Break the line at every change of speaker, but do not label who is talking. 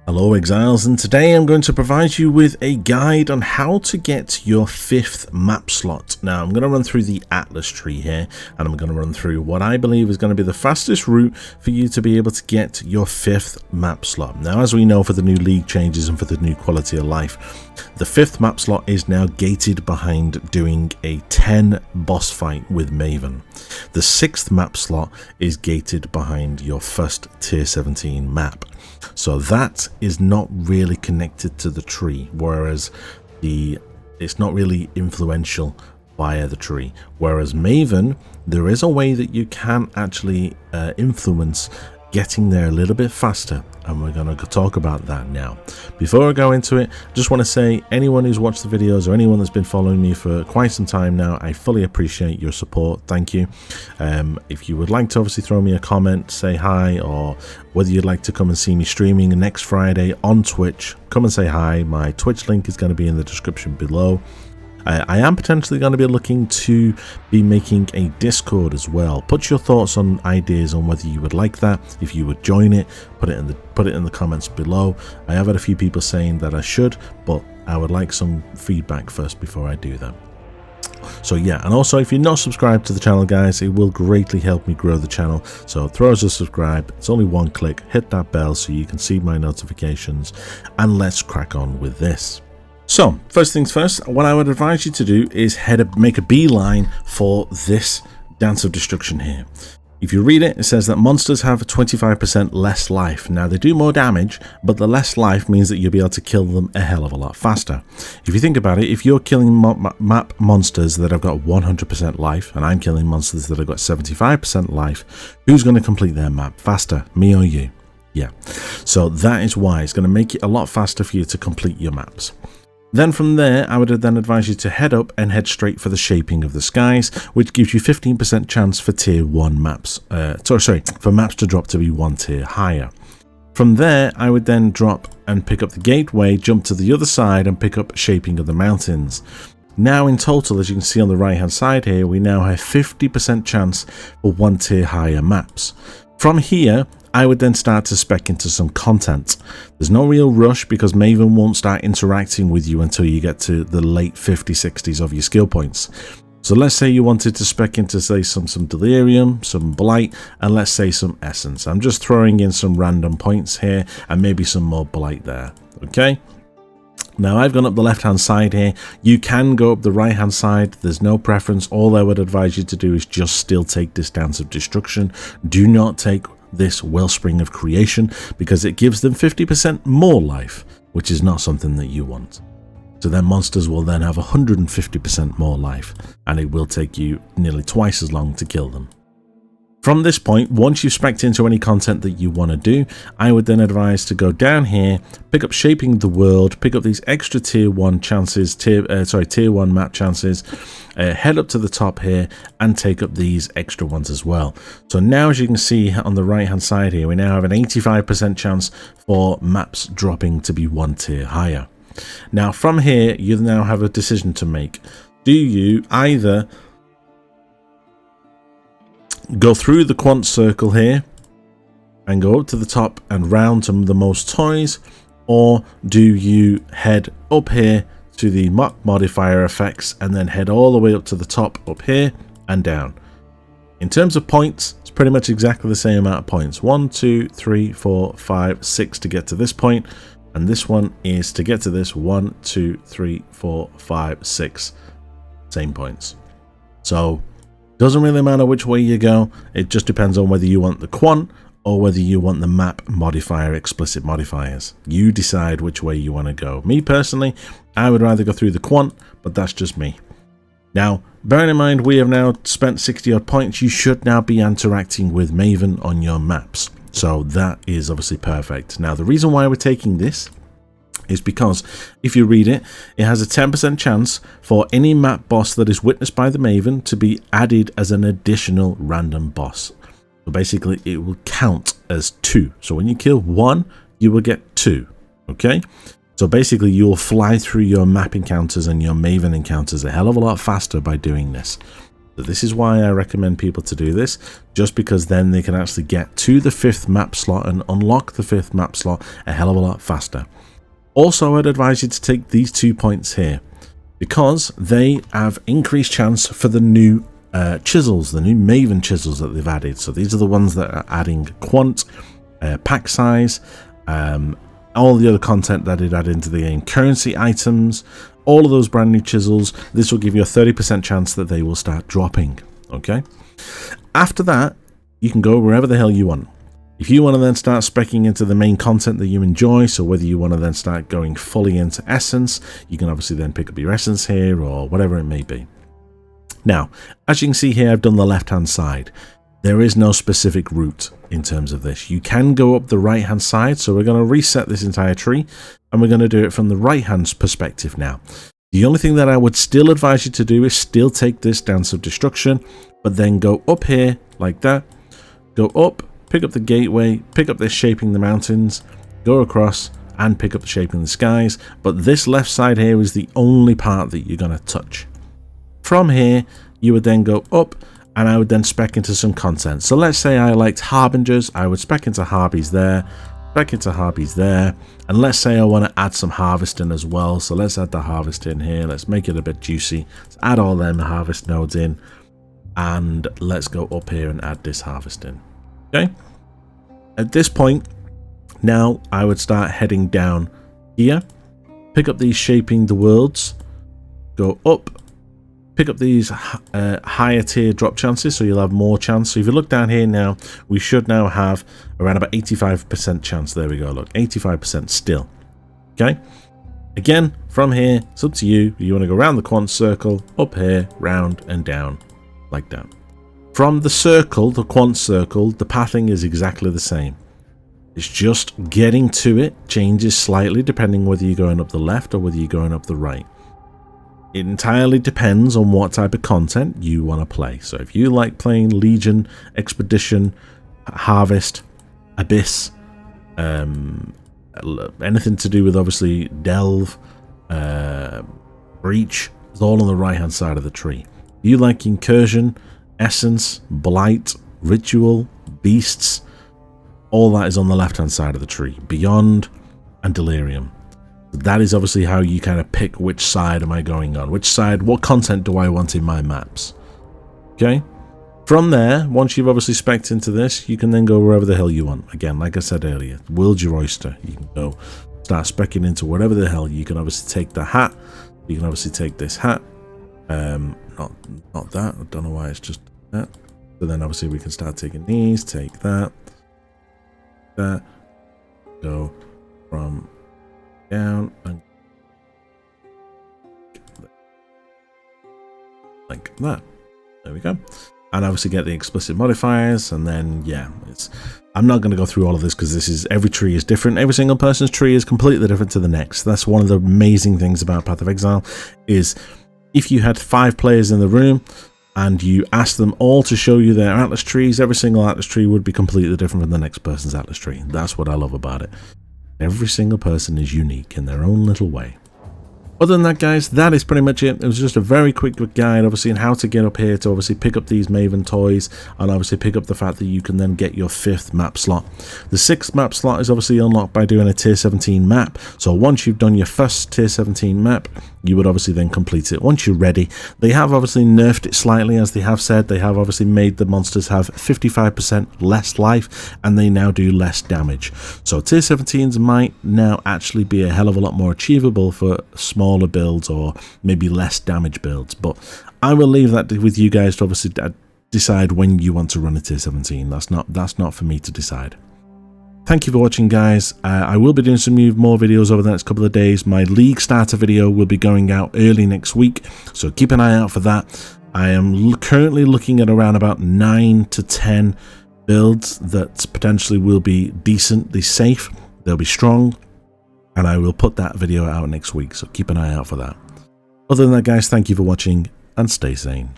Hello Exiles, and today I'm going to provide you with a guide on how to get your 5th map slot. Now I'm going to run through the Atlas tree here, and I'm going to run through what I believe is going to be the fastest route for you to be able to get your 5th map slot. Now, as we know, for the new league changes and for the new quality of life, the 5th map slot is now gated behind doing a 10 boss fight with Maven. The 6th map slot is gated behind your first tier 17 map. So that is not really connected to the tree, whereas it's not really influential via the tree. Whereas Maven, there is a way that you can actually influence getting there a little bit faster, and we're going to talk about that now. Before I go into it, I just want to say, anyone who's watched the videos or anyone that's been following me for quite some time now, I fully appreciate your support. Thank you. If you would like to obviously throw me a comment, say hi, or whether you'd like to come and see me streaming next Friday on Twitch, come and say hi. My Twitch link is going to be in the description below. I am potentially going to be looking to be making a Discord as well. Put your thoughts on ideas on whether you would like that. If you would join it, put it in the comments below. I have had a few people saying that I should, but I would like some feedback first before I do that. So yeah, and also if you're not subscribed to the channel, guys, it will greatly help me grow the channel. So throw us a subscribe. It's only one click. Hit that bell so you can see my notifications, and let's crack on with this. So, first things first, what I would advise you to do is make a beeline for this Dance of Destruction here. If you read it, it says that monsters have 25% less life. Now, they do more damage, but the less life means that you'll be able to kill them a hell of a lot faster. If you think about it, if you're killing map monsters that have got 100% life, and I'm killing monsters that have got 75% life, who's going to complete their map faster, me or you? Yeah. So that is why it's going to make it a lot faster for you to complete your maps. Then from there, I would then advise you to head up and head straight for the Shaping of the Skies, which gives you 15% chance for tier 1 maps, for maps to drop to be 1 tier higher. From there, I would then drop and pick up the Gateway, jump to the other side and pick up Shaping of the Mountains. Now in total, as you can see on the right hand side here, we now have 50% chance for 1 tier higher maps. From here, I would then start to spec into some content. There's no real rush because Maven won't start interacting with you until you get to the late 50s, 60s of your skill points. So let's say you wanted to spec into, say, some Delirium, some Blight, and let's say some Essence. I'm just throwing in some random points here and maybe some more Blight there, okay? Now I've gone up the left hand side here. You can go up the right hand side. There's no preference. All I would advise you to do is just still take this Dance of Destruction. Do not take this Wellspring of Creation because it gives them 50% more life, which is not something that you want. So then monsters will then have 150% more life, and it will take you nearly twice as long to kill them. From this point, once you've spec'd into any content that you want to do, I would then advise to go down here, pick up Shaping the World, pick up these extra tier 1 chances, tier 1 map chances, head up to the top here and take up these extra ones as well. So now, as you can see on the right hand side here, we now have an 85% chance for maps dropping to be 1 tier higher. Now from here, you now have a decision to make. Do you either go through the quant circle here and go up to the top and round to the most toys, or do you head up here to the modifier effects and then head all the way up to the top up here and down? In terms of points, it's pretty much exactly the same amount of points. 1, 2, 3, 4, 5, 6 to get to this point, and this one is to get to this 1, 2, 3, 4, 5, 6, same points. So doesn't really matter which way you go. It just depends on whether you want the quant or whether you want the map modifier explicit modifiers. You decide which way you want to go. Me personally, I would rather go through the quant, but that's just me. Now, bearing in mind we have now spent 60 odd points, you should now be interacting with Maven on your maps. So that is obviously perfect. Now, the reason why we're taking this is because if you read it, it has a 10% chance for any map boss that is witnessed by the Maven to be added as an additional random boss. So basically it will count as 2. So when you kill 1, you will get 2. Okay? So basically you'll fly through your map encounters and your Maven encounters a hell of a lot faster by doing this. So this is why I recommend people to do this, just because then they can actually get to the 5th map slot and unlock the 5th map slot a hell of a lot faster. Also, I'd advise you to take these 2 points here, because they have increased chance for the new chisels, the new Maven chisels that they've added. So these are the ones that are adding quant, pack size, all the other content that it added into the game, currency items, all of those brand new chisels. This will give you a 30% chance that they will start dropping. Okay, after that you can go wherever the hell you want. If you want to then start speccing into the main content that you enjoy, so whether you want to then start going fully into essence, you can obviously then pick up your essence here or whatever it may be. Now, as you can see here, I've done the left hand side. There is no specific route in terms of this. You can go up the right hand side, so we're going to reset this entire tree and we're going to do it from the right hand perspective now. The only thing that I would still advise you to do is still take this Dance of Destruction, but then go up here like that, go up, pick up the gateway, pick up this Shaping the Mountains, go across and pick up the Shaping the Skies. But this left side here is the only part that you're going to touch. From here, you would then go up and I would then spec into some content. So let's say I liked Harbingers, I would spec into Harbies there, spec into Harbies there, and let's say I want to add some harvesting as well. So let's add the harvest in here, let's make it a bit juicy, let's add all them harvest nodes in, and let's go up here and add this harvesting. Okay, at this point now I would start heading down here, pick up these Shaping the Worlds, go up, pick up these higher tier drop chances, so you'll have more chance. So if you look down here now, we should now have around about 85% chance. There we go, look, 85% still. Okay, again from here it's up to you. You want to go around the quant circle, up here, round and down like that. From the circle, the quant circle, the pathing is exactly the same. It's just getting to it changes slightly depending whether you're going up the left or whether you're going up the right. It entirely depends on what type of content you want to play. So if you like playing Legion, Expedition, Harvest, Abyss, anything to do with obviously Delve, Breach, it's all on the right hand side of the tree. If you like Incursion, Essence, Blight, Ritual, Beasts, all that is on the left hand side of the tree. Beyond and Delirium. That is obviously how you kind of pick which side am I going on, which side, what content do I want in my maps. Okay, from there, once you've obviously specced into this, you can then go wherever the hell you want. Again, like I said earlier, world's your oyster. You can go start speccing into whatever the hell. You can obviously take the hat, you can obviously take this hat, not that, I don't know why it's just that. So then obviously we can start taking these, take that, go from down and like that. There we go. And obviously get the explicit modifiers, and then yeah, I'm not going to go through all of this because this is, every tree is different. Every single person's tree is completely different to the next. That's one of the amazing things about Path of Exile, is if you had 5 players in the room and you asked them all to show you their atlas trees, every single atlas tree would be completely different from the next person's atlas tree. That's what I love about it. Every single person is unique in their own little way. Other than that, guys, that is pretty much it. It was just a very quick guide, obviously, on how to get up here to obviously pick up these Maven toys, and obviously pick up the fact that you can then get your 5th map slot. The 6th map slot is obviously unlocked by doing a tier 17 map. So once you've done your first tier 17 map, you would obviously then complete it. Once you're ready, they have obviously nerfed it slightly, as they have said. They have obviously made the monsters have 55% less life, and they now do less damage. So tier 17s might now actually be a hell of a lot more achievable for smaller builds or maybe less damage builds. But I will leave that with you guys to obviously decide when you want to run a tier 17. That's not for me to decide. Thank you for watching, guys. I will be doing some more videos over the next couple of days. My league starter video will be going out early next week, so keep an eye out for that. I am currently looking at around about 9 to 10 builds that potentially will be decently safe. They'll be strong, and I will put that video out next week, so keep an eye out for that. Other than that, guys, thank you for watching and stay sane.